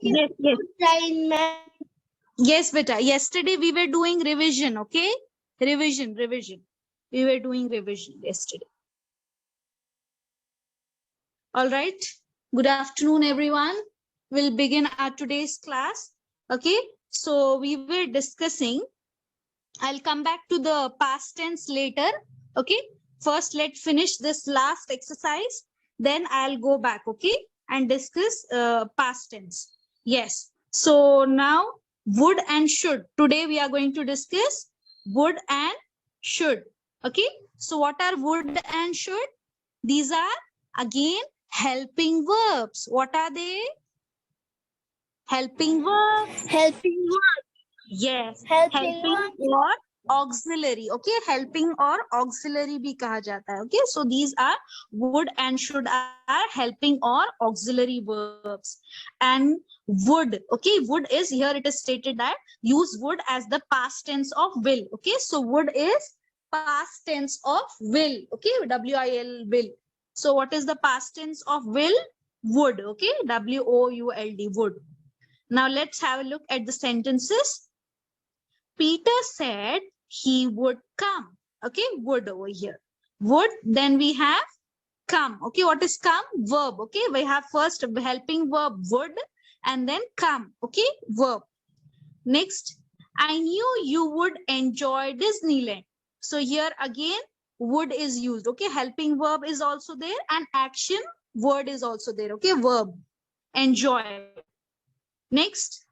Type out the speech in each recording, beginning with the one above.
Yes, yes. Yes, beta. Yesterday we were doing revision, okay? Revision. We were doing revision yesterday. All right. Good afternoon, everyone. We'll begin our today's class. Okay. So we were discussing, I'll come back to the past tense later. Okay. First, let's finish this last exercise. Then I'll go back, okay, and discuss past tense. Yes. So now, would and should. Today we are going to discuss would and should. Okay. So what are would and should? These are again helping verbs. What are they? Helping verbs. Helping work. Yes. Helping Helping or auxiliary. Okay. Helping or auxiliary bhi kaha jata hai. Okay. So these are would and should are helping or auxiliary verbs. And would. Okay. Would is, here it is stated that use would as the past tense of will. Okay. So would is past tense of will. Okay. W-I-L, will. So what is the past tense of will? Would. Okay. W-O-U-L-D, would. Now let's have a look at the sentences. Peter said he would come. Okay, would over here. Would, then we have come. Okay, what is come? Verb. Okay, we have first helping verb would and then come. Okay, verb. Next, I knew you would enjoy Disneyland. So here again, would is used. Okay, helping verb is also there and action word is also there. Okay, verb. Enjoy. Next,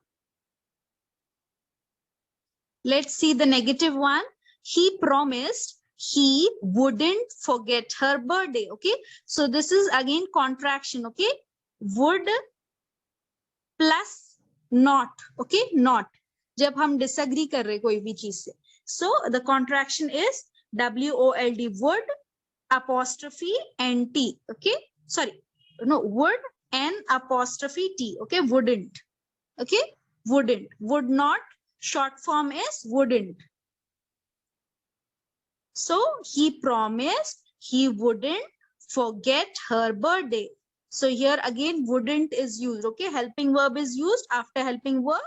let's see the negative one. He promised he wouldn't forget her birthday. Okay, so this is again contraction. Okay, would plus not. Okay, not. जब हम disagree कर रहे कोई भी चीज से. So the contraction is WOLD, would apostrophe NT. Okay, sorry, no, would N apostrophe T. Okay, wouldn't. Okay, wouldn't. Would not, short form is wouldn't. So he promised he wouldn't forget her birthday. So here again wouldn't is used. Okay, helping verb is used. After helping verb,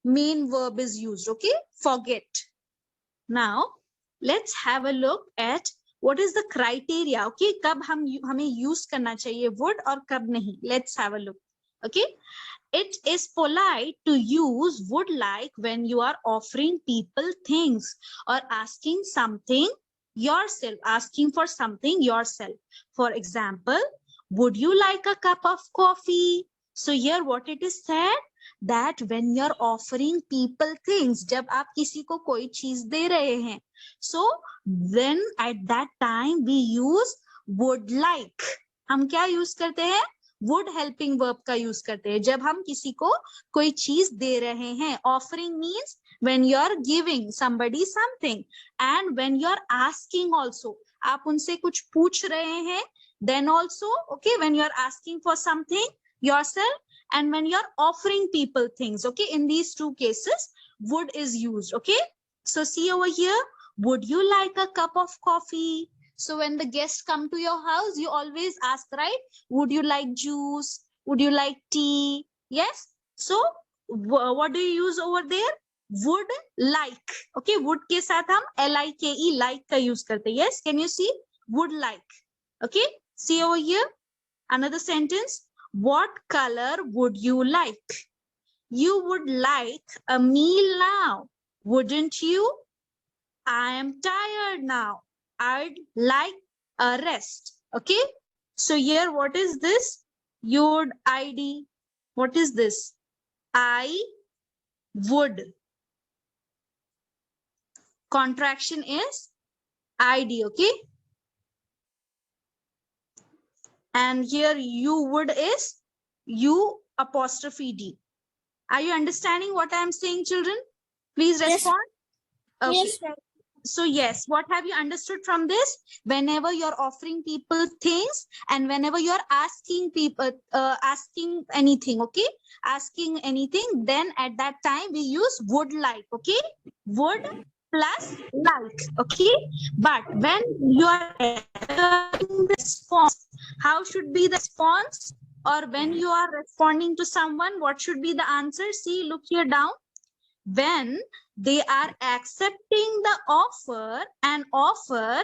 main verb is used. Okay, forget. Now let's have a look at what is the criteria. Okay, कब हमें use करना चाहिए would और कब नहीं. Let's have a look. Okay, it is polite to use would like when you are offering people things or asking something yourself, asking for something yourself. For example, would you like a cup of coffee? So here what it is said, that when you're offering people things, जब आप किसी को कोई चीज दे रहे हैं, so then at that time we use would like. हम क्या use करते हैं? would helping verb का use करते हैं जब हम किसी को कोई चीज दे रहे हैं. Offering means when you are giving somebody something, and when you are asking also, आप उनसे कुछ पूछ रहे हैं, then also, okay, when you are asking for something yourself, and when you are offering people things. Okay, in these two cases would is used. Okay, so see over here, would you like a cup of coffee? So when the guests come to your house, you always ask, right? Would you like juice? Would you like tea? Yes. So what do you use over there? Would like. Okay, would के साथ हम like like का use करते हैं. Yes, can you see? Would like. Okay, see over here. Another sentence. What color would you like? You would like a meal now, wouldn't you? I am tired now. I'd like a rest. Okay, so here what is this? Would ID. What is this? I would. Contraction is ID. Okay, and here you would is U apostrophe D. Are you understanding what I am saying, children? Please respond. Yes. Okay. Yes, ma'am. So yes, what have you understood from this? Whenever you're offering people things and whenever you're asking people, asking anything, okay? Asking anything, then at that time we use would like, okay? Would plus like, okay? But when you are giving the response, how should be the response? or when you are responding to someone, what should be the answer? See, look here down. When they are accepting the offer and offer,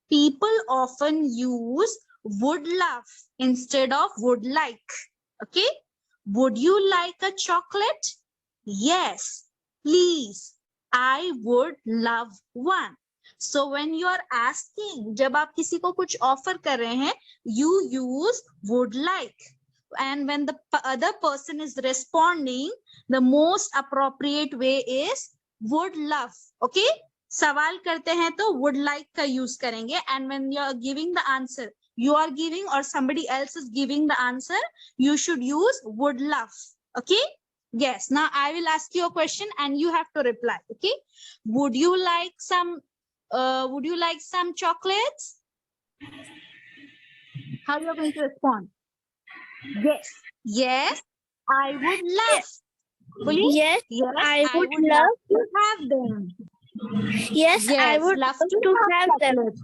people often use would love instead of would like. Okay. Would you like a chocolate? Yes, please. I would love one. So when you are asking, जब आप किसी को कुछ offer कर रहे हैं, you use would like. And when the other person is responding, the most appropriate way is would love. Okay. सवाल करते हैं तो would like का use करेंगे. And when you are giving the answer, you are giving or somebody else is giving the answer, you should use would love. Okay. Yes. Now I will ask you a question and you have to reply. Okay. Would you like some chocolates? How you are going to respond? Yes. Yes, I would love. Yes, Yes, I would love love to have them. Yes, I would love to have them. chocolate.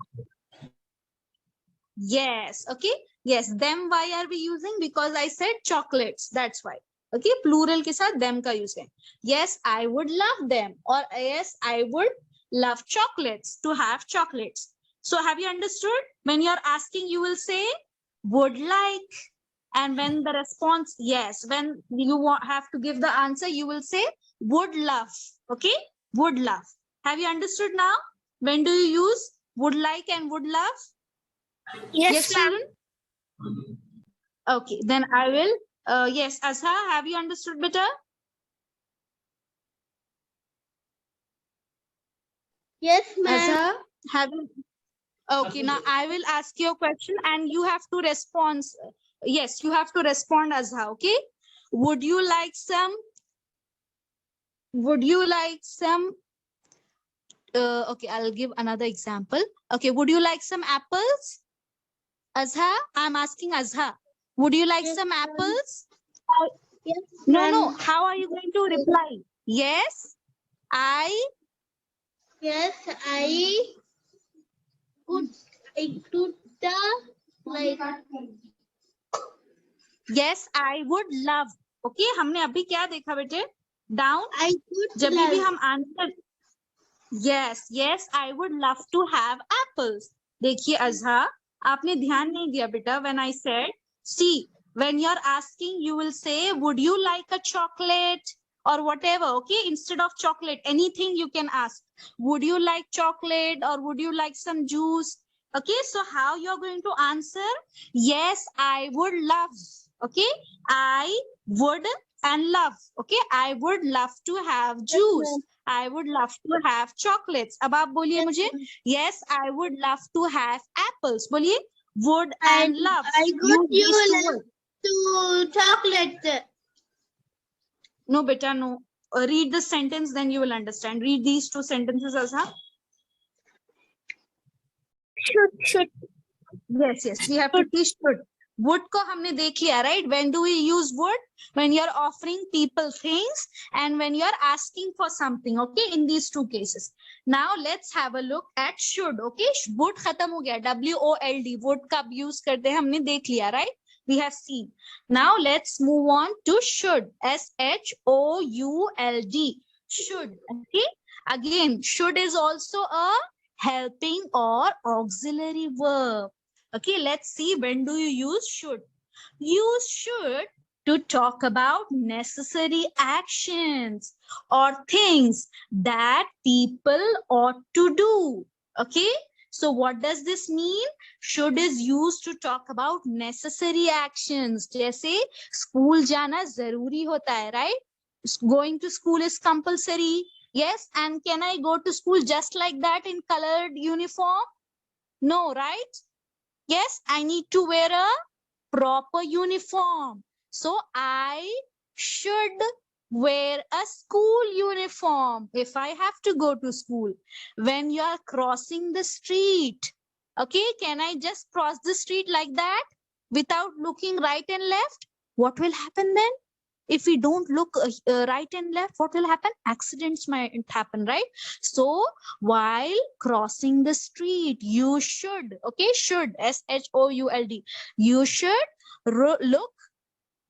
Yes, okay. Yes, them why are we using? Because I said chocolates. That's why. Okay, plural के साथ them का use है. Yes, I would love them. Or yes, I would love chocolates, to have chocolates. So have you understood? When you're asking, you will say would like. And when the response, yes, when you have to give the answer, you will say would love. Okay, would love. Have you understood now? When do you use would like and would love? Yes, ma'am. Children? Okay, then I will. Yes, Azha, have you understood better? Yes, ma'am. Azha, have you? Okay, now I will ask you a question and you have to respond. Yes, you have to respond, Azha. Okay. Would you like some? Okay, I'll give another example. Okay, would you like some apples? Azha, I'm asking Azha. Would you like some apples? Yes, No. How are you going to reply? Yes, I. Yes, I could include the like. Yes, I would love. Okay, हमने अभी क्या देखा बेटे? Down. I could जब भी love. हम answer. Yes, I would love to have apples. देखिए अजहा, आपने ध्यान नहीं दिया बेटा. When I said, see, when you're asking, you will say, would you like a chocolate or whatever? Okay, instead of chocolate, anything you can ask. Would you like chocolate or would you like some juice? Okay, so how you're going to answer? Yes, I would love. Okay, I would and love. Okay, I would love to have juice. I would love to have chocolates. अब आप बोलिए मुझे. Yes, I would love to have apples. बोलिए. Would and love. I Use these two words. to chocolate. No, beta, no. Read the sentence, then you will understand. Read these two sentences, Azha. Should. Yes. We have to teach should. Would को हमने देख लिया, right? When do we use would? When you're offering people things and when you're asking for something, okay? In these two cases. Now let's have a look at should, okay? Would खत्म हो गया, W-O-L-D. Would कब use करते हैं हमने देख लिया, right? We have seen. Now let's move on to should. S-H-O-U-L-D. Should, okay? Again, should is also a helping or auxiliary verb. Okay, let's see, when do you use should? Use should to talk about necessary actions or things that people ought to do. Okay, so what does this mean? Should is used to talk about necessary actions. जैसे school जाना जरूरी होता है, right? Going to school is compulsory. Yes, and can I go to school just like that in colored uniform? No, right? Yes, I need to wear a proper uniform. So I should wear a school uniform if I have to go to school. When you are crossing the street, okay, can I just cross the street like that without looking right and left? What will happen then? If we don't look right and left, what will happen? Accidents might happen, right? So while crossing the street, you should, okay, should, S-H-O-U-L-D, you should look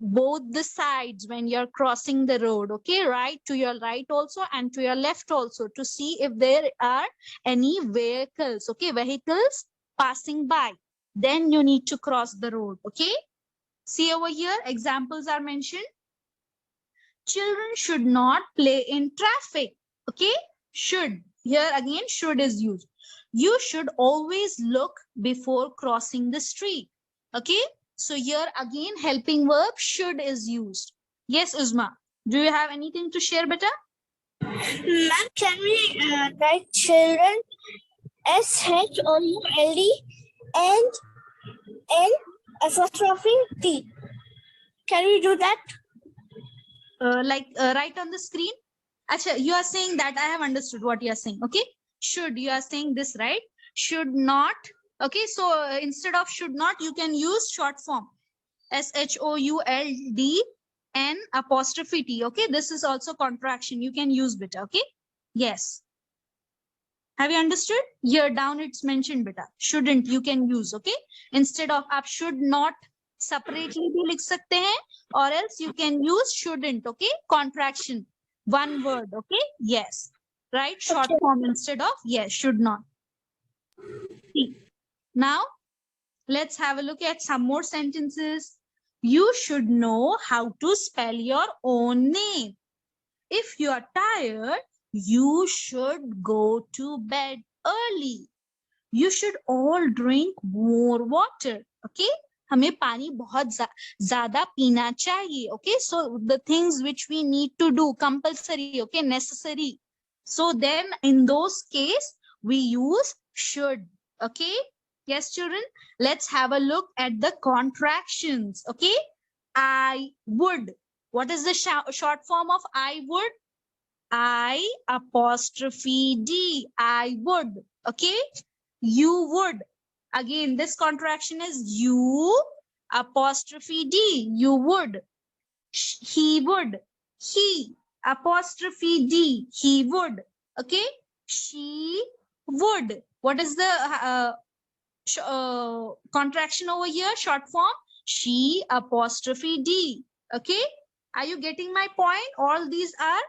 both the sides when you're crossing the road, okay? Right, to your right also and to your left also, to see if there are any vehicles, okay? Vehicles passing by. Then you need to cross the road, okay? See over here, examples are mentioned. Children should not play in traffic, okay? Should, here again should is used. You should always look before crossing the street, okay? So here again helping verb should is used. Yes, Uzma, do you have anything to share, beta? Ma'am, can we write children SHOULD and N apostrophe T? Can we do that? Right on the screen. Acha, you are saying that. I have understood what you are saying, okay? Should, you are saying this, right? Should not, okay? So instead of should not, you can use short form SHOULD apostrophe T, okay? This is also contraction. You can use beta, okay? Yes. Have you understood? Here down it's mentioned beta. Shouldn't, you can use, okay? Instead of आप should not separately भी लिख सकते हैं, or else you can use shouldn't, okay? Contraction, one word, okay? Yes. Right? Short form instead of yes, should not. See. Now, let's have a look at some more sentences. You should know how to spell your own name. If you are tired, you should go to bed early. You should all drink more water. Okay? हमें पानी बहुत ज़्यादा पीना चाहिए. Okay? So the things which we need to do, compulsory, okay, necessary. So then in those case, we use should. Okay? Yes, children, let's have a look at the contractions. Okay? I would. What is the short form of I would? I apostrophe D, I would, okay? You would. Again, this contraction is you apostrophe D, you would. He would, he apostrophe D, he would, okay? She would. What is the contraction over here, short form? She apostrophe D, okay? Are you getting my point? All these are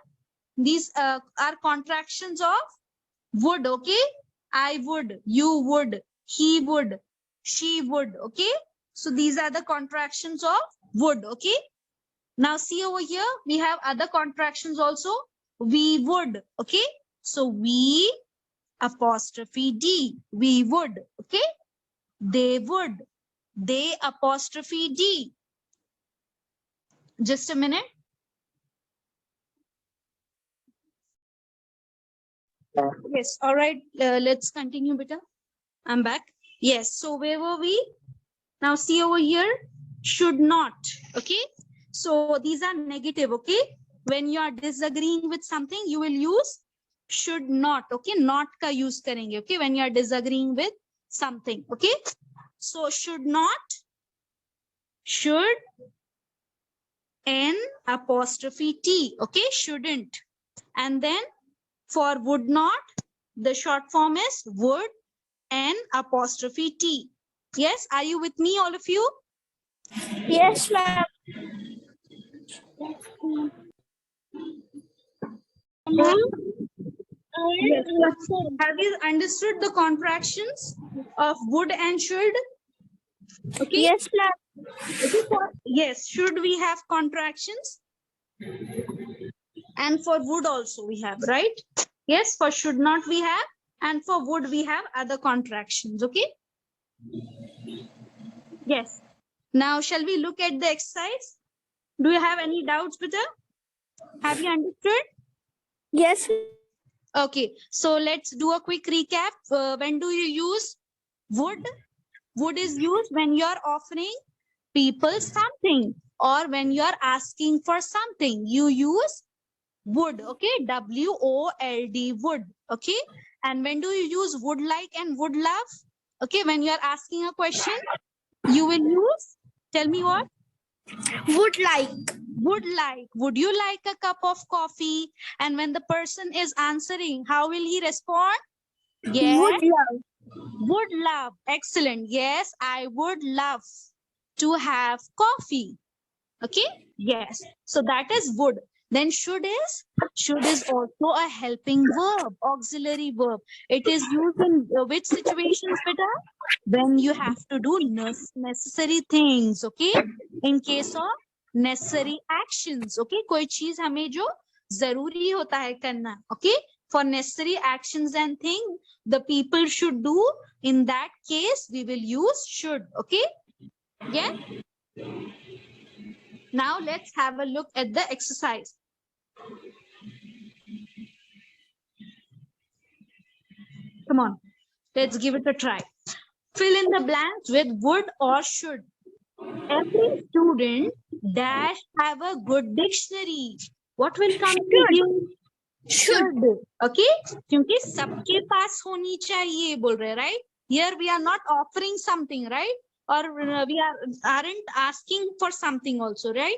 contractions of would, okay? I would, you would, he would, she would, okay? So these are the contractions of would, okay? Now see over here, we have other contractions also. We would, okay? So we apostrophe D, we would, okay? They would, they apostrophe D. Just a minute. Yes, all right, let's continue, beta. I'm back. Yes, so where were we? Now see over here, should not, okay? So these are negative, okay? When you are disagreeing with something, you will use should not, okay? Not ka use karenge, okay? When you are disagreeing with something, okay? So should not, should, N apostrophe T, okay? Shouldn't. And then for would not, the short form is would, N apostrophe T. Yes, are you with me, all of you? Yes, ma'am. Yes. Have you understood the contractions of would and should? Okay. Yes, ma'am. Yes, should we have contractions? And for would also we have, right? Yes, for should not we have, and for would we have other contractions, okay? Yes. Now, shall we look at the exercise? Do you have any doubts, Peter? Have you understood? Yes. Okay, so let's do a quick recap. When do you use would? Would is used when you're offering people something, or when you're asking for something. You use would, okay? WOLD, would, okay? And when do you use would like and would love? Okay, when you're asking a question, you will use, tell me what? Would like. Would like. Would you like a cup of coffee? And when the person is answering, how will he respond? Yes. Would love. Would love. Excellent. Yes, I would love to have coffee. Okay, yes. So that is would. Then should is also a helping verb, auxiliary verb. It is used in which situations, beta? When you have to do necessary things, okay? In case of necessary actions, okay? कोई चीज हमें जो जरूरी होता है करना, okay? For necessary actions and things, the people should do. In that case, we will use should, okay? Yeah. Now let's have a look at the exercise. Come on, let's give it a try. Fill in the blanks with would or should. Every student dash have a good dictionary. What will come to you? Should. Okay? क्योंकि सबके पास होनी चाहिए बोल रहे, right? Here we are not offering something, right? Or we aren't asking for something also, right?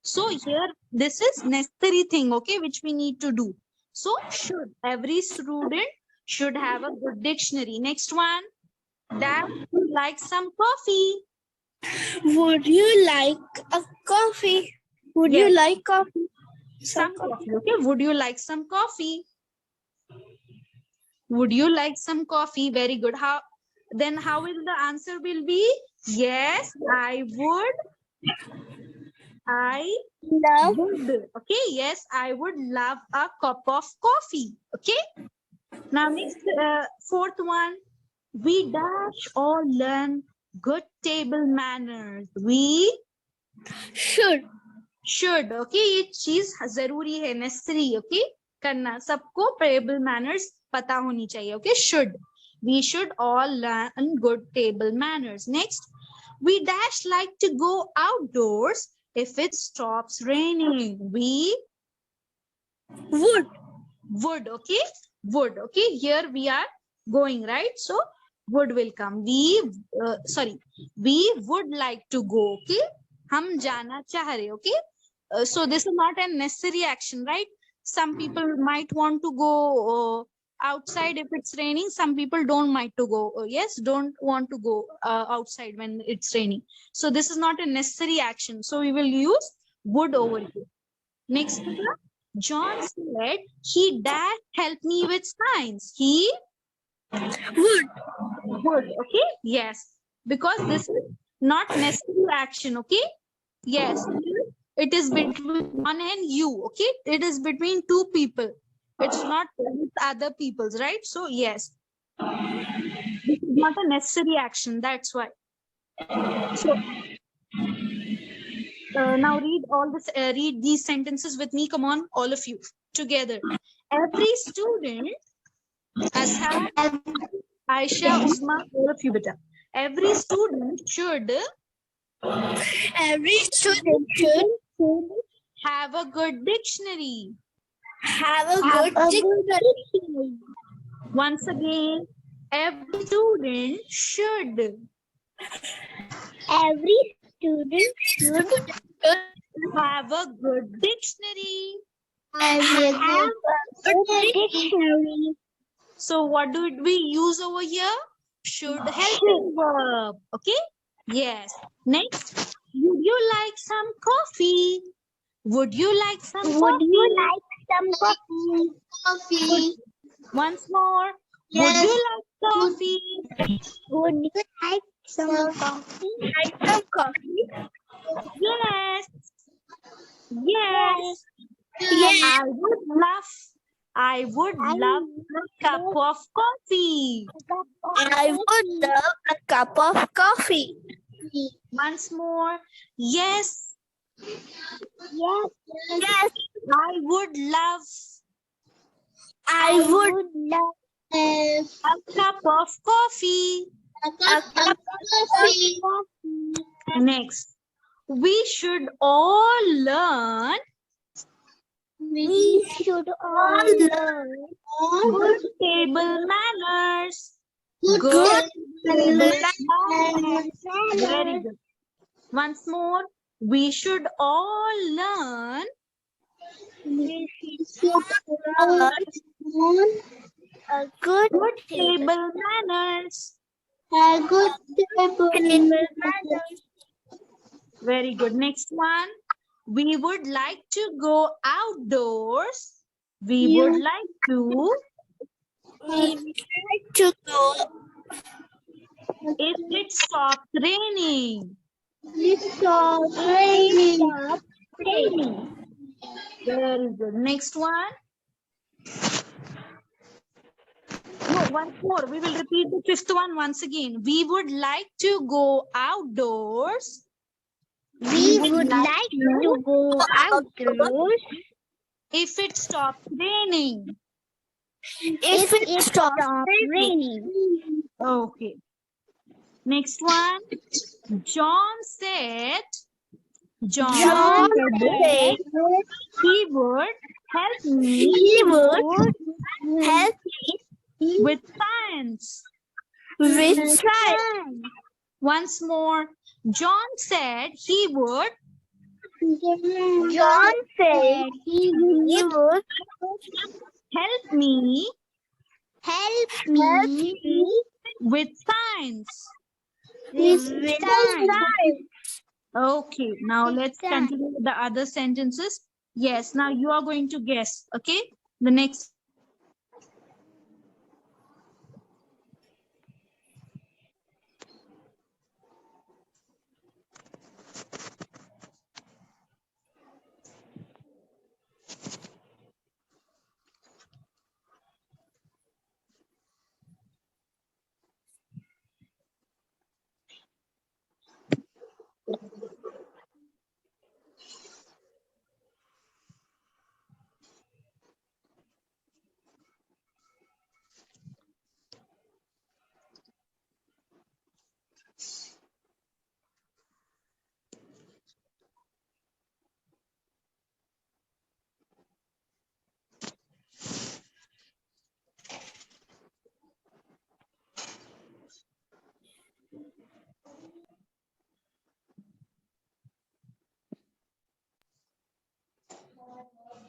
So here this is necessary thing, okay, which we need to do. So should. Every student should have a good dictionary. Next one. That would like some coffee. Would you like a coffee? Would Yes. you like coffee? Some coffee. Okay. Would you like some coffee? Would you like some coffee? Very good. How will the answer will be? Yes, I would. I Love. would. Okay. Yes, I would love a cup of coffee. Okay. Now next, fourth one. We dash or learn good table manners. We should. Okay, ये चीज जरूरी है, necessary, okay? करना सबको table manners पता होनी चाहिए, okay? Should. We should all learn good table manners. Next, we dash like to go outdoors if it stops raining. We would, okay? Would, okay? Here we are going, right? So would will come. We would like to go, okay? हम जाना चाह रहे, okay? So this is not a necessary action, right? Some people might want to go outside if it's raining. Some people don't mind to go. Don't want to go outside when it's raining. So this is not a necessary action. So we will use would over here. Next, John said he dash help me with science. He would, okay? Yes, because this is not necessary action, okay? Yes, it is between one and you, okay? It is between two people. It's not with other people's, right? So yes, this is not a necessary action. That's why. So now read these sentences with me. Come on, all of you together. Every student, Ashab, Aisha, Usma, all of you, beta. Every student should have a good dictionary. Have a good dictionary. Once again, every student should Every student should have a good dictionary. have a good dictionary. So what do we use over here? Should helping verb. Okay? Yes. Next, would you like some coffee? Would you like some coffee? Would you like some coffee? Once more. Yes. Would you like coffee? Would you like some coffee? Yes. Yes. Yes. I would love a cup of coffee. I would love a cup of coffee. Once more. Yes. Yes. I would love I would love a cup of coffee. a cup of coffee. Next, we should all learn We should all learn good table manners. good Very manners. good. Once more, we should all learn We should all learn a good table manners. table manners. Very good. Next one. We would like to go outdoors. We would like to. go. If it stops raining. Stop raining. Very good. Next one. No, once more. We will repeat the fifth one once again. We would like to go outdoors. We would like to go outdoors. If it stops raining. If it stops raining. Okay. Next one. John said. John said He would help me. he would help With science. with science. Once more. John said he would. John said he would Help me help me with science. with science. Okay, now let's continue with the other sentences. Yes, now you are going to guess. Okay, the next.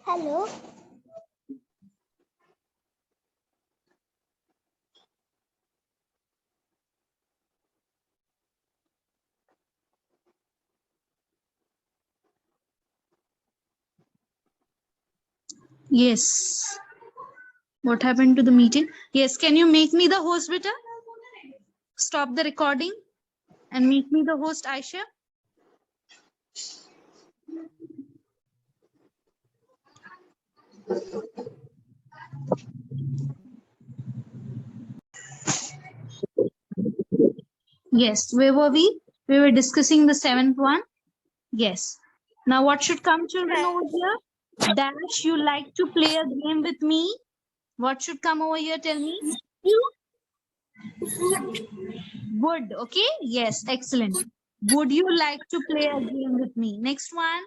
Hello. Yes. What happened to the meeting? Yes, can you make me the host, beta? Stop the recording and make me the host, Aisha. Yes, where were we? We were discussing the seventh one. Yes. Now what should come, children, over here? Dash, you like to play a game with me? What should come over here? Tell me. Would. Okay. Yes. Excellent. Would you like to play a game with me? Next one.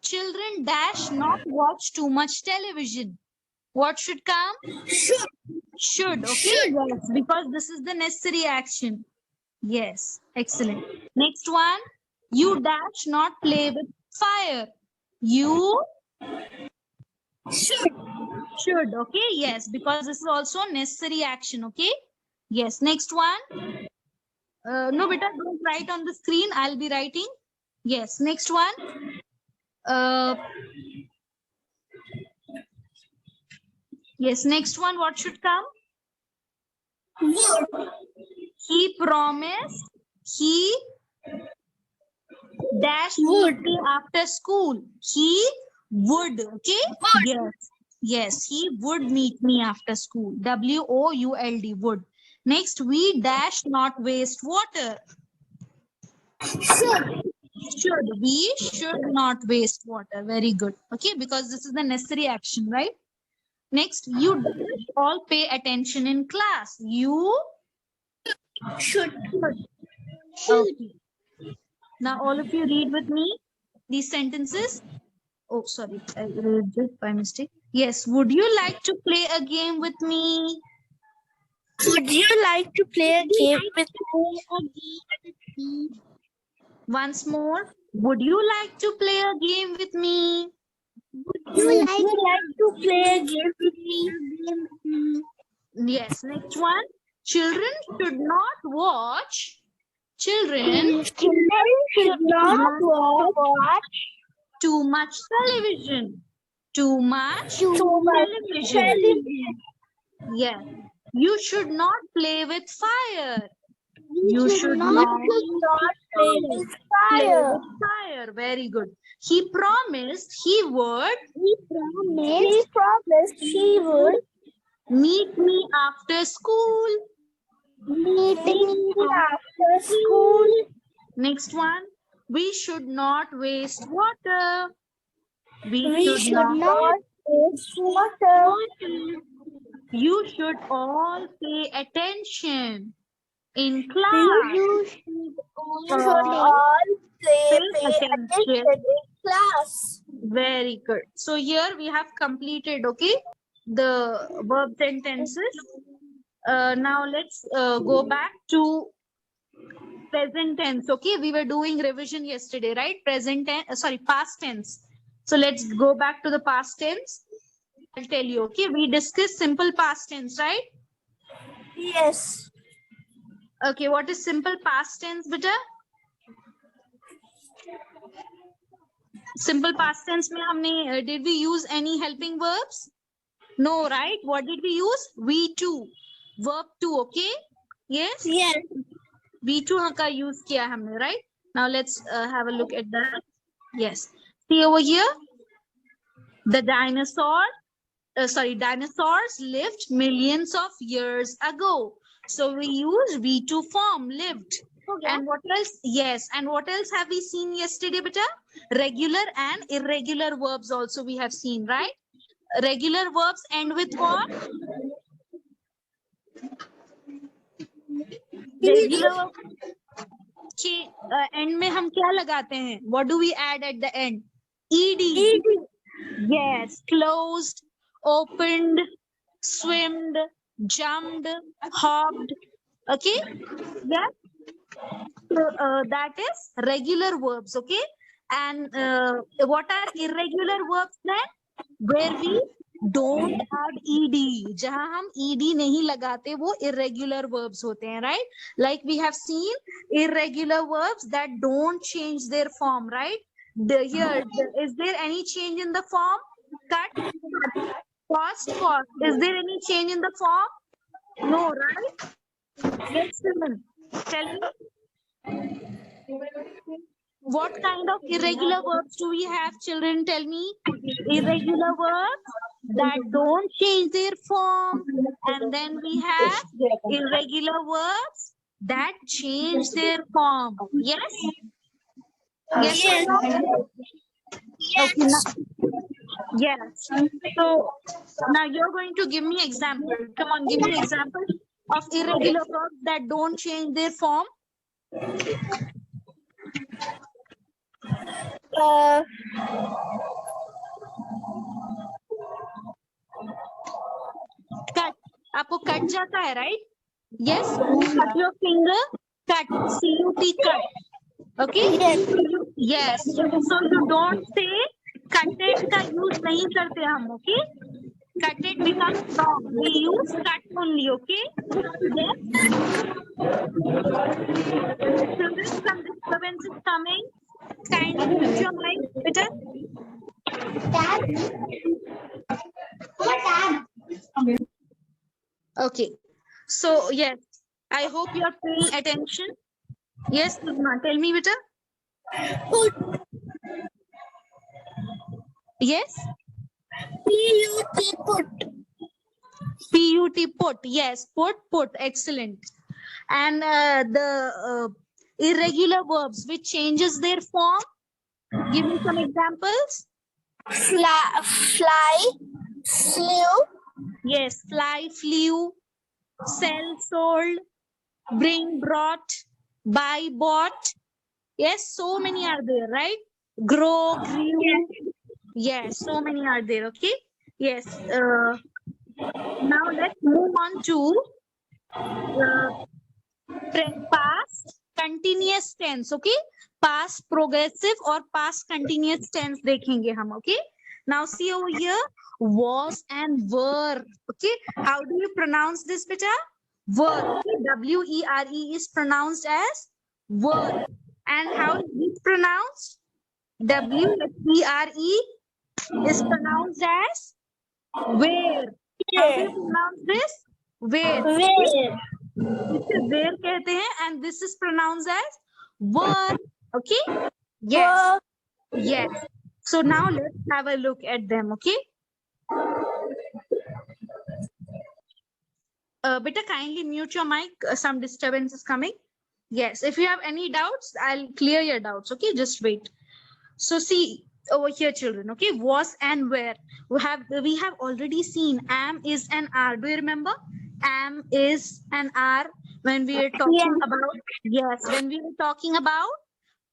Children dash not watch too much television. What should come? Should. Okay. Yes. Because this is the necessary action. Yes. Excellent. Next one. You dash not play with fire. You should. Okay. Yes. Because this is also necessary action. Okay. Yes. Next one. No, beta, don't write on the screen. I'll be writing. Yes. Next one. Yes. Next one. What should come? He promised he dash would be after school. He would. Okay. Yes. Yes. He would meet me after school. WOULD. Would. Next, we dash not waste water. Should. We should not waste water. Very good. Okay, because this is the necessary action, right? Next, you dash all pay attention in class. You Should. okay. Now all of you read with me these sentences. Oh, sorry, I read it by mistake. Yes, would you like to play a game with me? Would you like to play a game with me? Once more, would you like to play a game with me? Would you like to play a game with me? Yes, next one. Children should not watch. Children Children should not watch Too much television. Too much Too much television. television. Yes. You should not play with fire. You should You not should not play with play fire. with fire. Very good. He promised he would He promised he would meet me after school. meet me after school. Next one. We should not waste water. We should not waste water. You should all pay attention in class. You should all pay attention in class. Very good. So here we have completed, okay, the verb sentences. Now let's go back to present tense. Okay, we were doing revision yesterday, right? Present tense, sorry, past tense. So let's go back to the past tense. I'll tell you, okay, we discussed simple past tense, right? Yes. Okay, what is simple past tense, beta? Simple past tense में हमने did we use any helping verbs? No, right? What did we use? V2, verb 2, okay? Yes? Yes. V2 का use किया हमने, right? Now let's have a look at that. Yes. See over here, the dinosaurs lived millions of years ago. So we use V2 form, lived. Okay. And what else? Yes. And what else have we seen yesterday, beta? Regular and irregular verbs also we have seen, right? Regular verbs end with what? Regular के end में हम क्या लगाते हैं? What do we add at the end? ED. Yes. Closed, opened, swimmed, jumped, hopped. Okay? Yeah. So that is regular verbs. Okay. And what are irregular verbs then? Where we don't add ed. जहाँ हम ed नहीं लगाते वो irregular verbs होते हैं, right? Like we have seen irregular verbs that don't change their form, right? Is there any change in the form? Cut, cost. Is there any change in the form? No, right? Yes, Simon. Tell me. What kind of irregular verbs do we have, children? Tell me. Irregular verbs that don't change their form. And then we have irregular verbs that change their form. Yes? Yes. Yes. Yes. Okay, yes. So now you're going to give me example. Come on, give me example of irregular verbs that don't change their form. Cut. आपको cut जाता है, right? Yes. Cut your finger. Cut. C-U-T. Cut. Okay. Yes. So you don't say cut it का use नहीं करते हम. Okay. Cut it becomes wrong. We use cut only. Okay. Yes. Children, some disturbance is coming. Kindly mute your mic, better. Okay. So yes, I hope you are paying attention. Yes, Sugma, tell me, better. Put. Yes. P-U-T, put. P-U-T, put. Yes, put. Excellent. And the irregular verbs which changes their form. Give me some examples. Fly, flew. Yes, fly, flew, sell, sold, bring, brought, buy, bought. Yes, so many are there, right? Grow, grew. Yes, so many are there. Okay. Yes. Now let's move on to past continuous tense. Okay. Past progressive or past continuous tense देखेंगे हम. Okay. Now see over here, was and were. Okay. How do you pronounce this, beta? Were. Okay. W-E-R-E is pronounced as were. And how is this pronounced? W-H-E-R-E is pronounced as where. How do you pronounce this? Where. Where? इसे where कहते हैं and this is pronounced as were. Okay? Yes. Were. Yes. So now let's have a look at them. Okay? Beta, kindly mute your mic. Some disturbance is coming. Yes. If you have any doubts, I'll clear your doubts. Okay? Just wait. So see over here, children. Okay? Was and where. We have already seen am is an are. Do you remember? Am is an are when we are talking about, yes, when we were talking about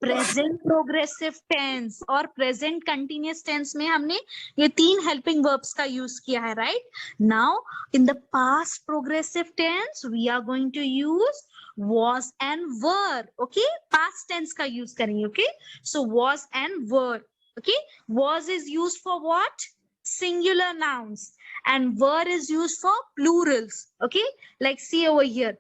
present progressive tense और present continuous tense में हमने ये तीन helping verbs का use किया है, right? Now in the past progressive tense we are going to use was and were. Okay, past tense का use करेंगे. Okay, so was and were. Okay, was is used for what? Singular nouns, and were is used for plurals. Okay, like see over here,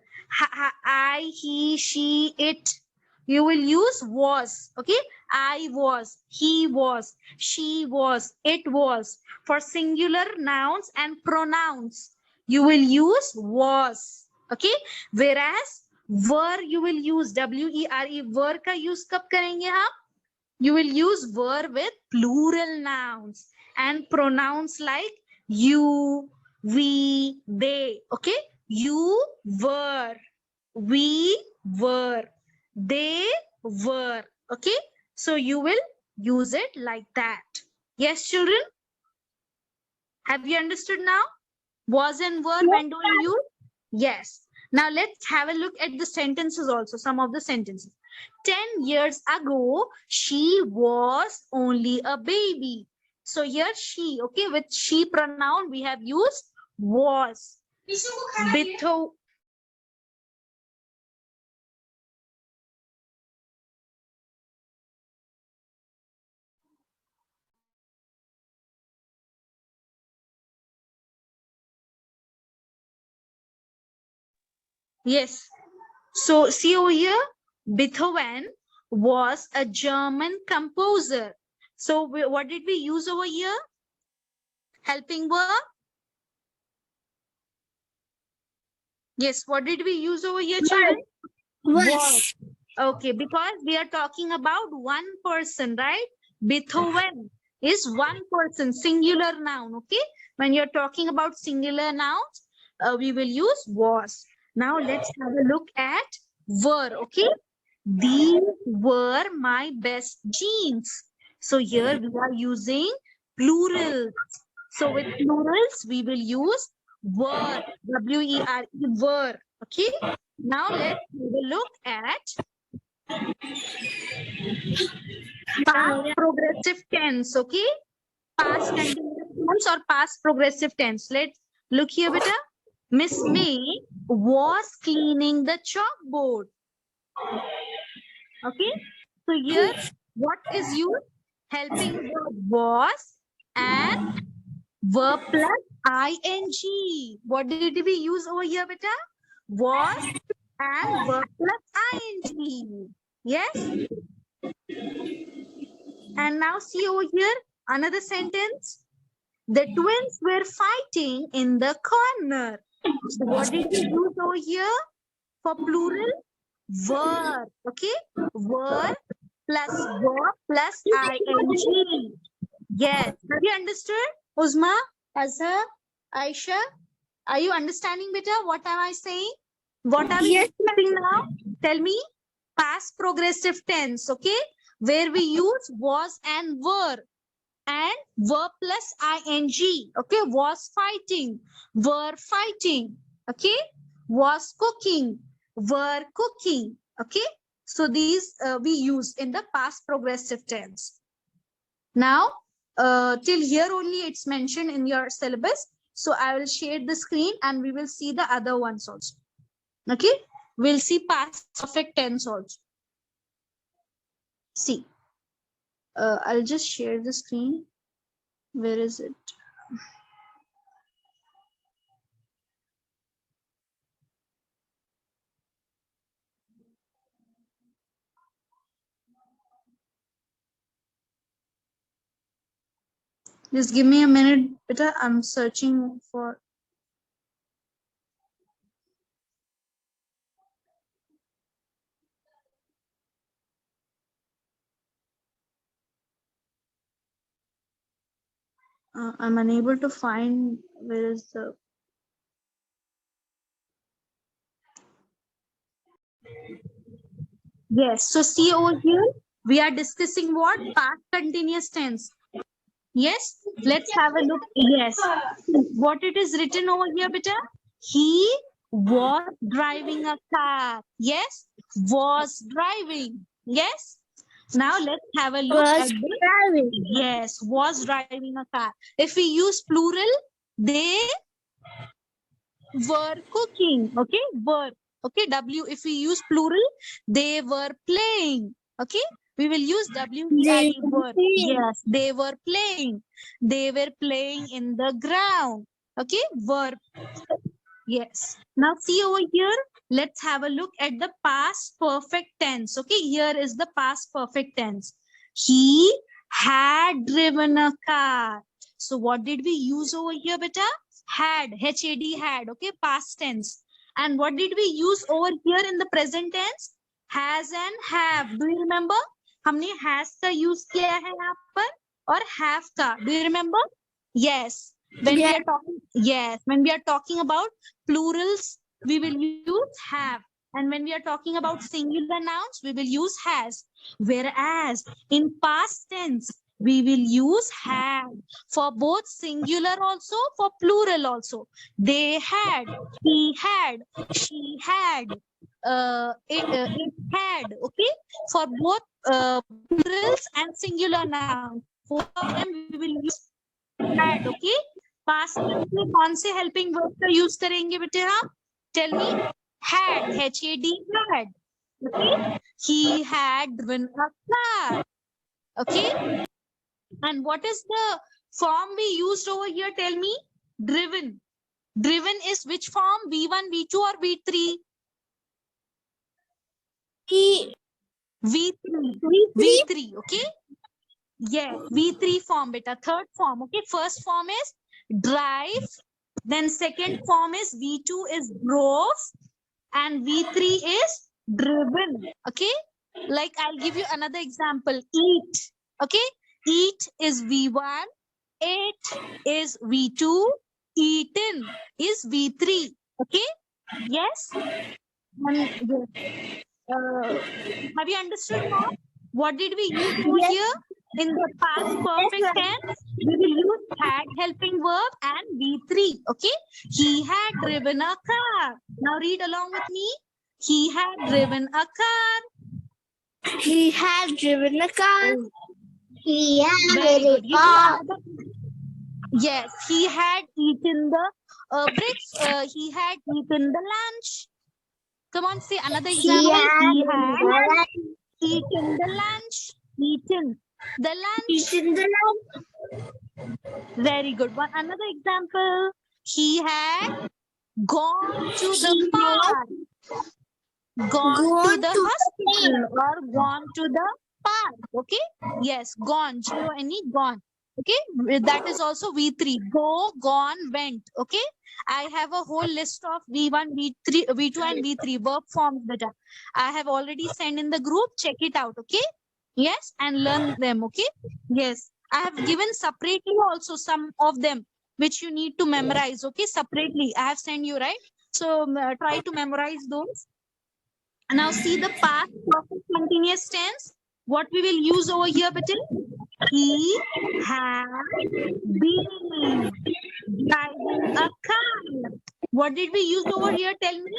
I, he, she, it. You will use was. Okay, I was, he was, she was, it was. For singular nouns and pronouns you will use was. Okay, whereas were you will use were. were का use कब करेंगे हम? You will use were with plural nouns and pronouns like you, we, they. Okay, you were, we were, they were. Okay, so you will use it like that. Yes, children, have you understood now? Was and were, when do we use? Yes. Now let's have a look at the sentences also, some of the sentences. 10 years ago, she was only a baby. So here she, okay, with she pronoun we have used was. Bitho. Yes. So see over here, Beethoven was a German composer. So what did we use over here? Helping verb. Yes, what did we use over here, children? Was. Okay, because we are talking about one person, right? Beethoven is one person, singular noun. Okay, when you're talking about singular nouns, we will use was. Now let's have a look at were. Okay, these were my best jeans. So here we are using plurals. So with plurals, we will use were, W-E-R-E, were. Okay. Now let's have a look at past progressive tense. Okay. Past continuous tense or past progressive tense. Let's look here, beta. Miss May was cleaning the chalkboard. Okay. So here, what is used? Helping verb was and verb plus ing. What did we use over here, beta? Was and verb plus ing. Yes. And now see over here another sentence. The twins were fighting in the corner. So what did we use over here for plural? Were. Okay. Were plus verb plus ing. Yes. Have you understood? Uzma, Azhar, Aisha, are you understanding better? What am I saying? What are we discussing now? Tell me. Past progressive tense, okay? Where we use was and were and verb plus ing, okay? Was fighting, were fighting, okay? Was cooking, were cooking, okay? So these we use in the past progressive tense. Now, till here only it's mentioned in your syllabus. So I will share the screen and we will see the other ones also. Okay, we'll see past perfect tense also. See, I'll just share the screen. Where is it? Just give me a minute, beta. I'm searching for. I'm unable to find where is the. Yes. So see over here, we are discussing what? Past continuous tense. Yes. Let's have a look. Yes. What it is written over here, beta? He was driving a car. Yes. Was driving. Yes. Now let's have a look Was at the. driving. Yes. Was driving a car. If we use plural, they were cooking. Okay. Were. Okay. W. If we use plural, they were playing. Okay. We will use They WERE. Were. Yes. They were playing. They were playing in the ground. Okay. Were. Yes. Now see over here. Let's have a look at the past perfect tense. Okay. Here is the past perfect tense. He had driven a car. So what did we use over here, beta? Had. H-A-D had. Okay. Past tense. And what did we use over here in the present tense? Has and have. Do you remember? हमने has का use किया है यहाँ पर और have का. Do you remember? Yes. When we are talking, yes, when we are talking about plurals, we will use have. And when we are talking about singular nouns, we will use has. Whereas in past tense, we will use have for both singular also, for plural also. They had, he had, she had, it had, okay? For both plurals and singular nouns. Both of them we will use had, okay? Past tense में कौन से helping verb का use करेंगे बेटे हम? Tell me. Had. H-A-D had. Okay. He had driven a car. Okay. And what is the form we used over here? Tell me. Driven. Driven is which form? V1, V2 or V3? V3. V3. Okay. Yes. V3 form beta. Third form. Okay. First form is drive. Then second form is V2 is drove. And V3 is driven. Okay. Like I'll give you another example. Eat. Okay. Eat is V1. Ate is V2. Eaten is V3. Okay. Yes. And, have you understood now? What did we use over here? In the past perfect tense, we will use had helping verb and V3. Okay. He had driven a car. Now read along with me. He had driven a car. He had driven a car. He had Very driven good. a car. Yes, he had eaten the he had eaten the lunch. Come on, say another example. He had eaten the lunch. Eaten the lunch. Eaten the lunch. Very good. One another example. He had gone to the park. Gone to the hospital or gone to the park. Okay. Yes, gone. G-O-N-E, gone. Okay. That is also V3. Go, gone, went. Okay. I have a whole list of V1, V3, V2 and V3 verb forms that I have already sent in the group. Check it out. Okay. Yes. And learn them. Okay. Yes. I have given separately also some of them which you need to memorize. Okay. Separately. I have sent you, right? So try to memorize those. Now see the past perfect continuous tense. What we will use over here, Patil? He had been driving a car. What did we use over here? Tell me.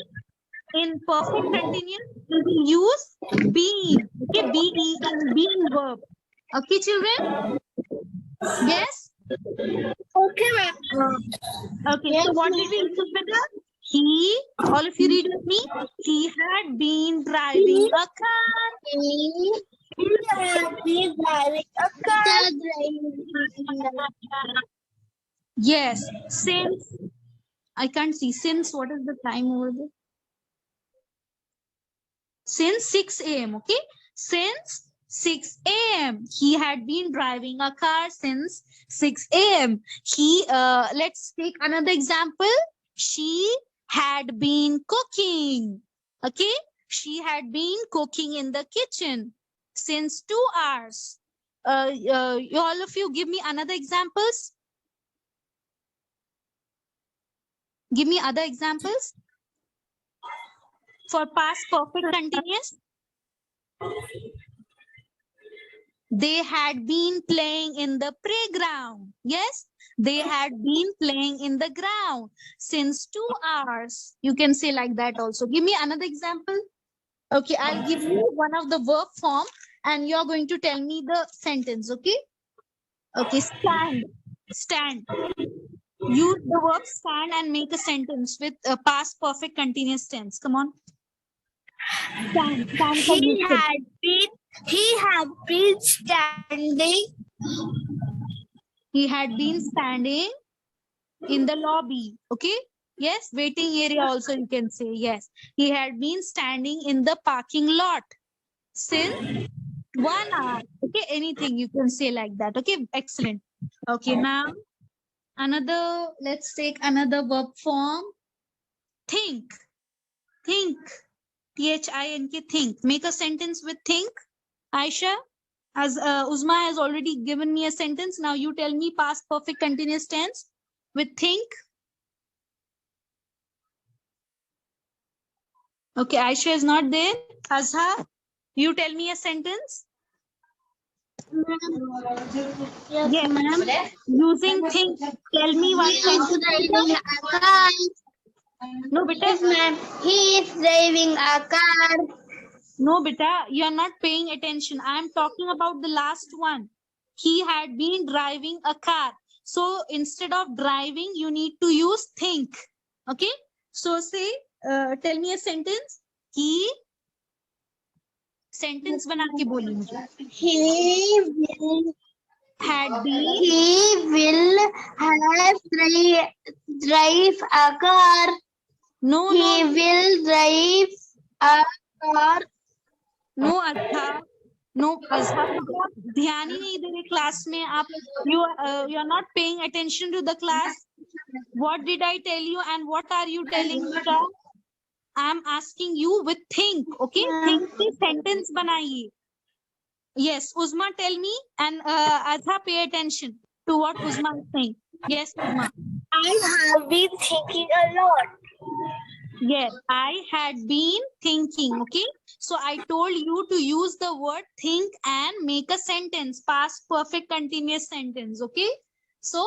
In perfect continuous, we will use been. Okay, B-E-N, been verb. Okay, children? Yes? Okay, ma'am. Okay, so what did we use with that? He, all of you read with me. He had been driving a car. He had been driving a car. Yes, since I can't see. Since what is the time over there? Since 6 a.m. Okay, since 6 a.m. He had been driving a car since 6 a.m. Let's take another example. She had been cooking. Okay. She had been cooking in the kitchen since 2 hours. All of you give me another examples. Give me other examples for past perfect continuous. They had been playing in the playground. Yes, they had been playing in the ground since 2 hours. You can say like that also. Give me another example. Okay, I'll give you one of the verb form and you're going to tell me the sentence. Okay. Okay, stand. Stand. Use the verb stand and make a sentence with a past perfect continuous tense. Come on. Stand. Stand for He Yusuf. had been standing. He had been standing in the lobby. Okay. Yes. Waiting area also you can say. Yes. He had been standing in the parking lot since 1 hour. Okay. Anything you can say like that. Okay. Excellent. Okay. Now let's take another verb form. Think. Think. Think. Think. Make a sentence with think. Aisha, as Uzma has already given me a sentence. Now you tell me past perfect continuous tense with think. Okay, Aisha is not there. Azhar, you tell me a sentence. Yes, ma'am. Using think. Tell me one He is sentence. driving Beta. a car. No, beta. Yes, ma'am. He is driving a car. No, beta. You are not paying attention. I am talking about the last one. He had been driving a car. So instead of driving, you need to use think. Okay. So say, tell me a sentence. He sentence बना के बोलिए मुझे. Had been. He will have drive a car. No, He no, will drive a car. no, Azhar. No, Azhar, आप ध्यान ही नहीं दे रहे class में. आप you are not paying attention to the class. What did I tell you and what are you telling me? I am asking you with think. Okay, think से sentence बनाइए. Yes, Uzma, tell me and Azhar, pay attention to what Uzma is saying. Yes, Uzma. I have been thinking a lot. Yes, I had been thinking. Okay, so I told you to use the word think and make a sentence, past perfect continuous sentence. Okay, so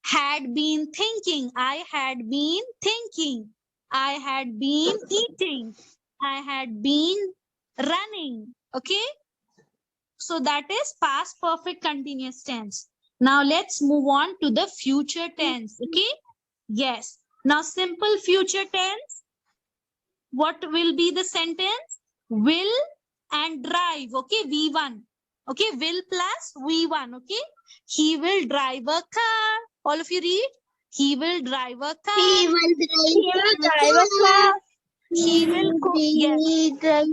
had been thinking, I had been thinking, I had been eating, I had been running. Okay, so that is past perfect continuous tense. Now let's move on to the future tense. Okay, yes, now simple future tense. What will be the sentence? Will and drive. Okay, V1. Okay, will plus V1. Okay, he will drive a car. All of you read. He will drive a car. He will drive a car. He will cook. Yes. Drive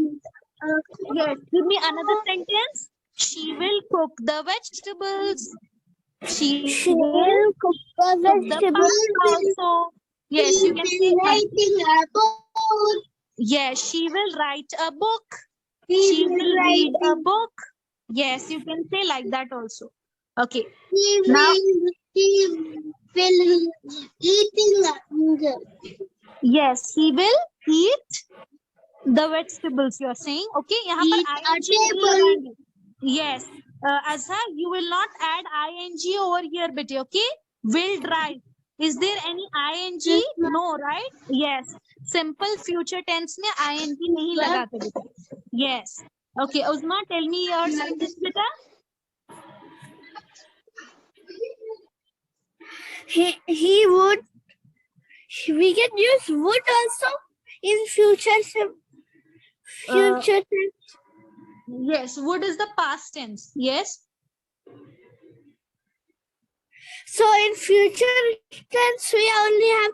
Yes. Give me another sentence. She will cook the vegetables. She will cook cook the the vegetables. pasta also. Yes, you can say. Writing a book. Yes, she will write a book. He She will read a writing. book. Yes, you can say like that also. Okay. He Now, will eating. yes, he will eat the vegetables. You are saying, okay? यहाँ पर Eat a ing नहीं table. लगाएंगे. Yes, Azhar, you will not add ing over here, bete. Okay? Will drive. Is there any ing? No, right? Yes. Simple future tense में ing नहीं लगाते bete. Yes. Okay, Uzma, tell me your sentence, beta. He would. We can use would also in future tense. Yes, would is the past tense. Yes. So in future tense we only have.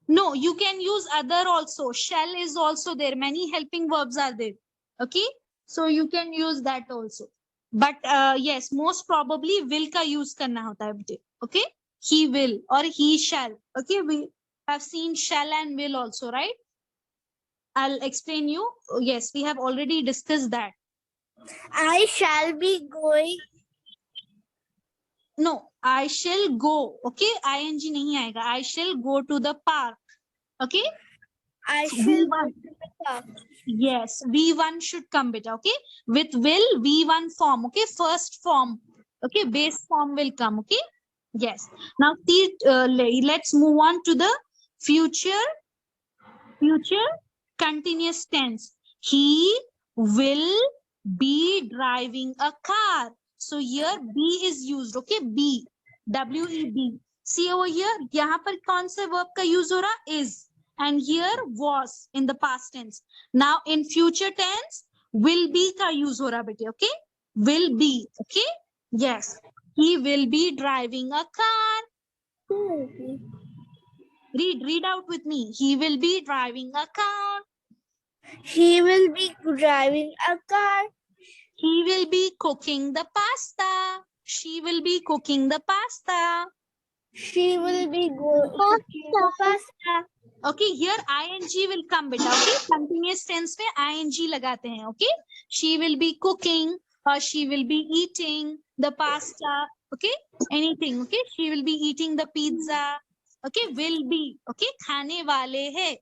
No, you can use other also. Shall is also there. Many helping verbs are there. Okay. So you can use that also. But yes, most probably will का use करना होता है बेटे. Okay, he will or he shall. Okay, we have seen shall and will also, right? I'll explain you. Oh, yes, we have already discussed that. I shall be going. No, I shall go. Okay, ing नहीं आएगा. I shall go to the park. Okay, I shall go V1. to the park. Yes, V1 should come beta. Okay, with will V1 form. Okay, first form. Okay, base form will come. Okay, yes. Now see, let's move on to the future continuous tense. He will be driving a car. So here be is used. Okay, be, W-E-B. See over here, यहाँ पर कौन से verb का use हो रहा? Is. And here was in the past tense. Now in future tense, will be का use हो रहा बेटे. Okay, will be. Okay, yes. He will be driving a car. Read out with me. He will be driving a car. He will be driving a car. He will be cooking the pasta. She will be cooking the pasta. She will be cooking the pasta. Okay, here ing will come beta. Okay, continuous tense में ing लगाते हैं. Okay, she will be cooking or she will be eating the pasta. Okay, anything. Okay, she will be eating the pizza. Okay, will be. Okay, खाने वाले हैं.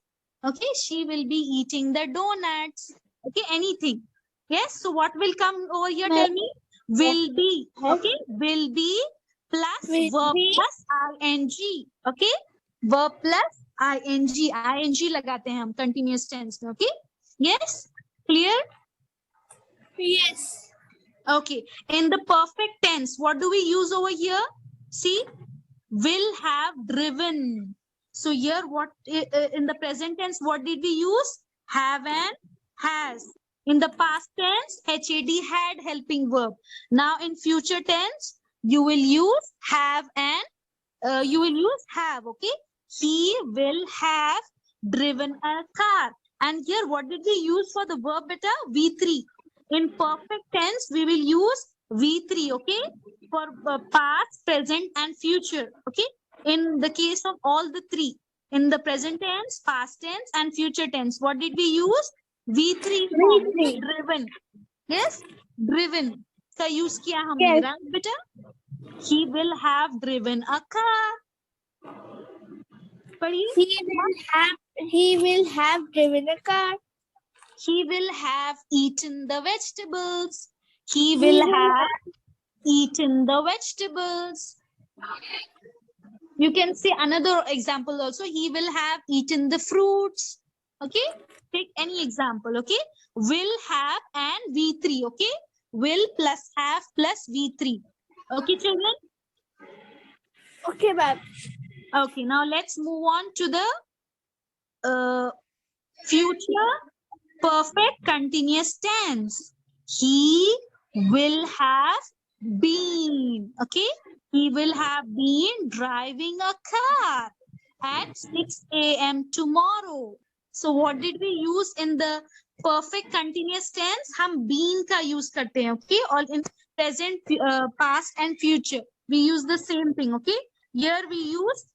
Okay, she will be eating the donuts. Okay, anything. Yes, so what will come over here? Tell me. Will be. Okay, will be plus Will verb be. plus ing. Okay, verb plus ing लगाते हैं हम continuous tense में. Okay, yes, clear? Yes. Okay, in the perfect tense, what do we use over here? See, will have driven. So here, what in the present tense, what did we use? Have and has. In the past tense, had helping verb. Now in future tense, you will use have and you will use have. Okay, he will have driven a car. And here, what did we use for the verb beta? V3. In perfect tense, we will use V3. Okay, for past, present, and future. Okay, in the case of all the three, in the present tense, past tense, and future tense, what did we use? V3 form. V3. Driven. Yes, driven का use किया हमने, Yes. right बेटा? He will have driven a car. पढ़िए. He will have driven a car. He will have eaten the vegetables. He will have eaten the vegetables. You can say another example also. He will have eaten the fruits. Okay, take any example. Okay, will have and V3. Okay, will plus have plus V3. Okay, children. Okay, ma'am. Okay, now let's move on to the future perfect continuous tense. He will have been. Okay, he will have been driving a car at 6 a.m. tomorrow. So what did we use in the perfect continuous tense? हम been का use करते हैं. Okay, or in present, past and future, we use the same thing. Okay, here we use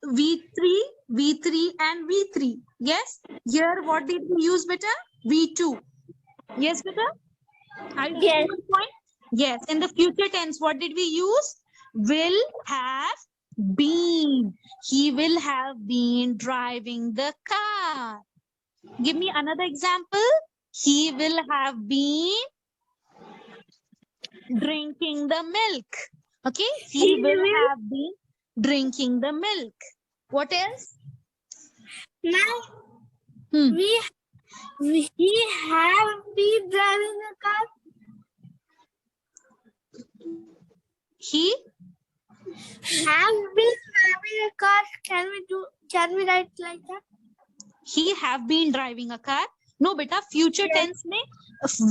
V3, V3 and V3. Yes. Here what did we use beta? V2. Yes beta? Are you Yes. getting my point? Yes. In the future tense, what did we use? Will have been. He will have been driving the car. Give me another example. He will have been drinking the milk. Okay. He will have been drinking the milk. What else? Now Hmm. we have been driving a car. He Have been driving a car. Can we write like that? he have been driving a car. No बेटा, future Yes. tense में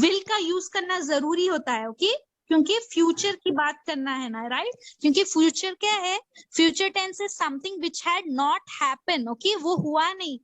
will का use करना जरूरी होता है. Okay, क्योंकि future की बात करना है ना, right? क्योंकि future क्या है? Future tense is something which had not happened. Okay, वो हुआ नहीं.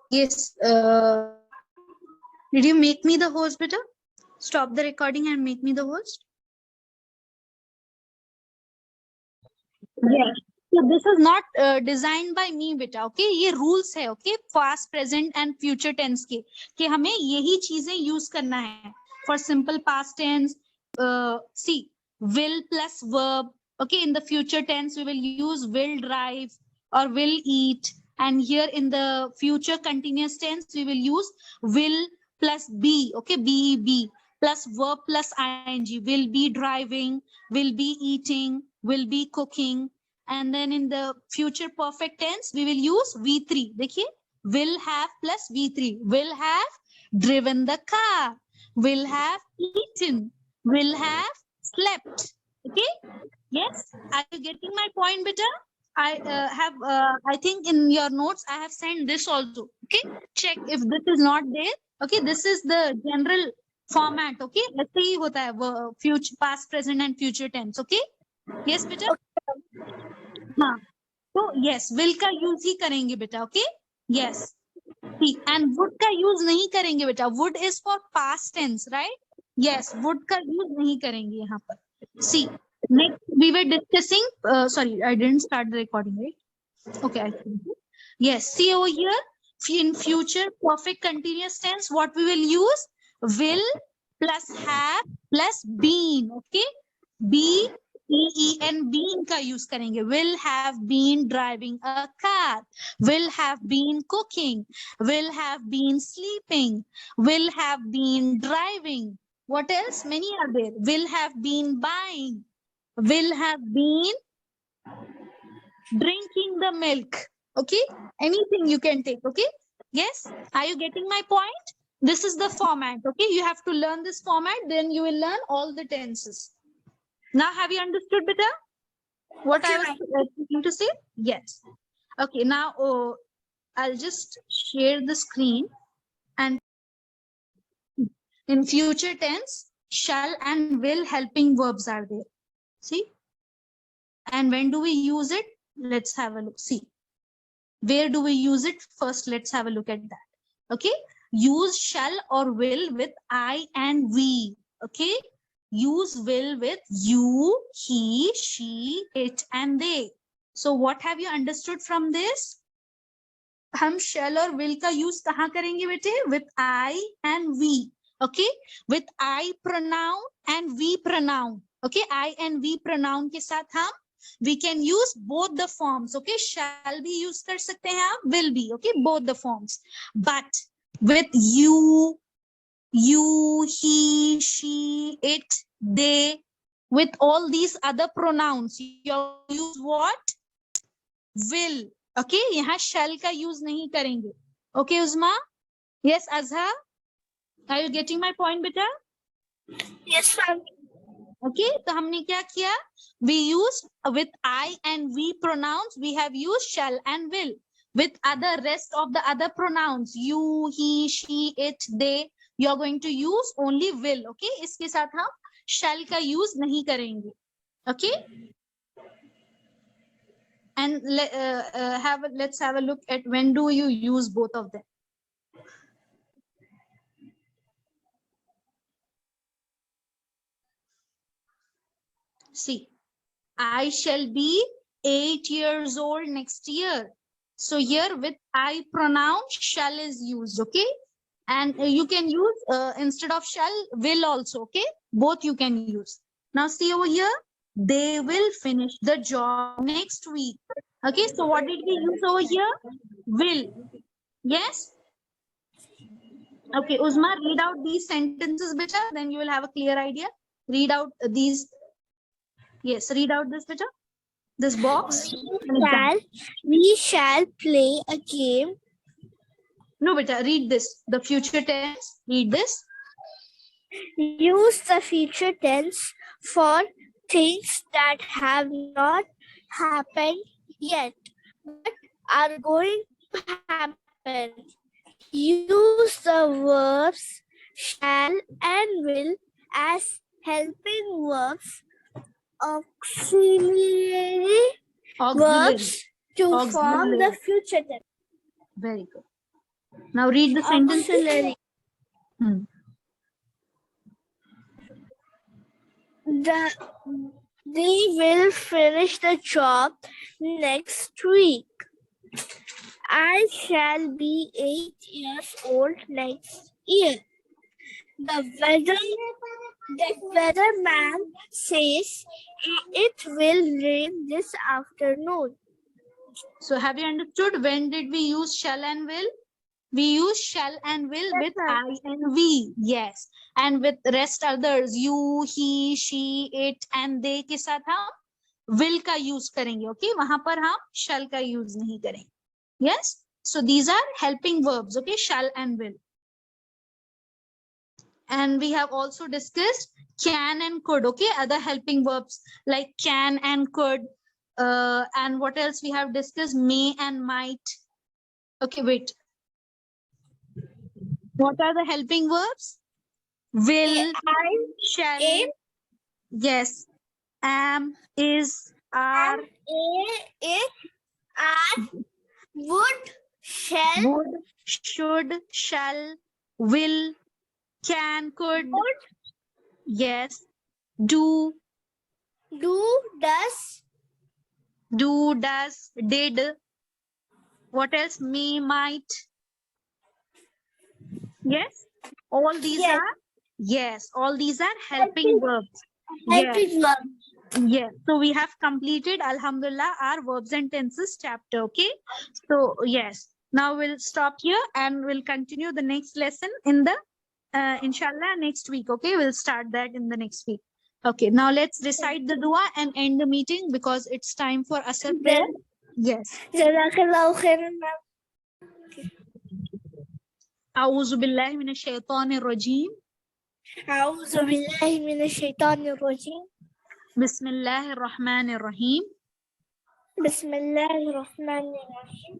Yes. Did you make me the host, beta? Stop the recording and make me the host. Yes. So this is not designed by me, beta. Okay, ये rules है. Okay, past, present and future tense के कि हमें यही चीजें use करना है. For simple past tense, see, will plus verb. Okay, in the future tense we will use will drive or will eat, and here in the future continuous tense we will use will plus be. Okay, be plus verb plus ing. Will be driving, will be eating, will be cooking. And then in the future perfect tense we will use v3. देखिए, will have plus v3. Will have driven the car, will have eaten, will have slept. Okay, yes, are you getting my point, beta? I think in your notes I have sent this also. Okay, check if this is not there. Okay, this is the general format. Okay, ऐसे ही होता है future, past, present and future tense. Okay, yes beta. हाँ, तो yes, will का use ही करेंगे बेटा. Okay, yes, and would का use नहीं करेंगे बेटा. Would is for past tense, right? Yes, would का use नहीं करेंगे यहाँ पर. See, next we were discussing. Sorry, I didn't start the recording, right? Okay, I think. Yes, see over here, in future perfect continuous tense, what we will use? Will plus have plus been. Okay, be and been का use करेंगे. Will have been driving a car, will have been cooking, will have been sleeping, will have been driving. What else? Many are there. Will have been buying, will have been drinking the milk. Okay, anything you can take. Okay, yes, are you getting my point? This is the format. Okay, you have to learn this format, then you will learn all the tenses. Now have you understood better what I was trying to say? Yes. Okay, now I'll just share the screen, and in future tense shall and will helping verbs are there. See, and when do we use it? Let's have a look. See, where do we use it? First, let's have a look at that. Okay, use shall or will with I and we. Okay, use will with you, he, she, it and they. So what have you understood from this? हम shall और will का use कहाँ करेंगे बेटे? With I and we. Okay, with I pronoun and we pronoun. Okay, I and we pronoun के साथ हम we can use both the forms. Okay, shall be use कर सकते हैं आप, will be. Okay, both the forms. But with you, he, she, it, they, with all these other pronouns, you use what? Will. Okay, यहाँ shall का use नहीं करेंगे. Okay, Uzma? Yes, Azha? Are you getting my point, beta? Yes, ma'am. Okay, तो हमने क्या किया? We used with I and we pronouns, we have used shall and will. With other rest of the other pronouns, you, he, she, it, they, you are going to use only will. Okay, इसके साथ हम shall का use नहीं करेंगे. Okay, and let's have a look at when do you use both of them. See, I shall be 8 years old next year. So here with I pronoun shall is used. Okay, and you can use instead of shall will also. Okay, both you can use. Now see over here, they will finish the job next week. Okay, so what did we use over here? Will. Yes. Okay, Uzma, read out these sentences better, then you will have a clear idea. Read out these. Yes, read out this better. This box. We shall play a game. No, beta, read this. The future tense. Read this. Use the future tense for things that have not happened yet, but are going to happen. Use the verbs shall and will as helping verbs, auxiliary verbs to form the future tense. Very good. Now read the sentence. Auxiliary. They will finish the job next week. I shall be 8 years old next year. The weatherman says it will rain this afternoon. So have you understood when did we use shall and will? We use shall and will with I and we. Yes. And with rest others, you, he, she, it and they के साथ हम will का use करेंगे. Okay. वहां पर हम shall का use नहीं करेंगे. Yes. So these are helping verbs. Okay. Shall and will. And we have also discussed can and could. Okay. Other helping verbs like can and could. And what else we have discussed? May and might. Okay. Wait. What are the helping verbs? Will, shall, yes, am, is, are, Would, shall, would, should, shall, will, can, could, yes, do, does, did, what else? May, might. Yes, all these Yes. are, yes, all these are helping verbs. Yes. helping verb. Yes, so we have completed, Alhamdulillah, our verbs and tenses chapter. Okay, so yes, now we'll stop here and we'll continue the next lesson in the inshallah next week. Okay, we'll start that in the next week. Okay, now let's recite the dua and end the meeting because it's time for asr prayer. Yes. Jazakallahu khairan, ma'am. أعوذ بالله من الشيطان الرجيم. أعوذ بالله من الشيطان الرجيم. بسم الله الرحمن الرحيم. بسم الله الرحمن الرحيم.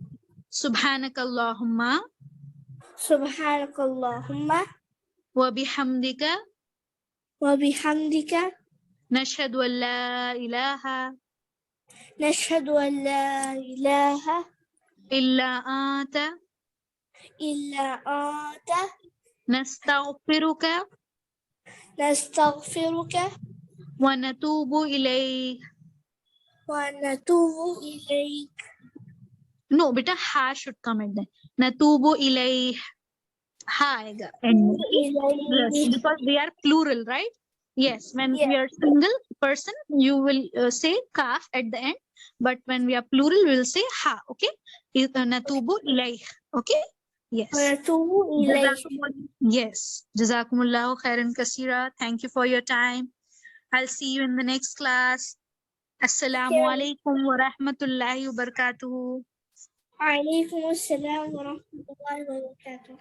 سبحانك اللهم سبحانك اللهم وبحمدك وبحمدك نشهد أن لا إله نشهد أن لا إله إلا أنت إلا أنت نستغفرك نستغفرك ونتوب إليك. ونتوب إليك. No, beta ha should come at the natubu ilayh. Ha aega. Yes, because they are plural, right? Yes, when we are single person, you will say kaf at the end. But when we are plural, we will say ha. Okay? Natubu ilayh. Okay? Yes. ونتوب إليك. Yes. Jazakumullahu khairan kasira. Thank you for your time. I'll see you in the next class. Assalamu alaikum wa rahmatullahi wa barakatuhu. وعليكم السلام ورحمة الله وبركاته.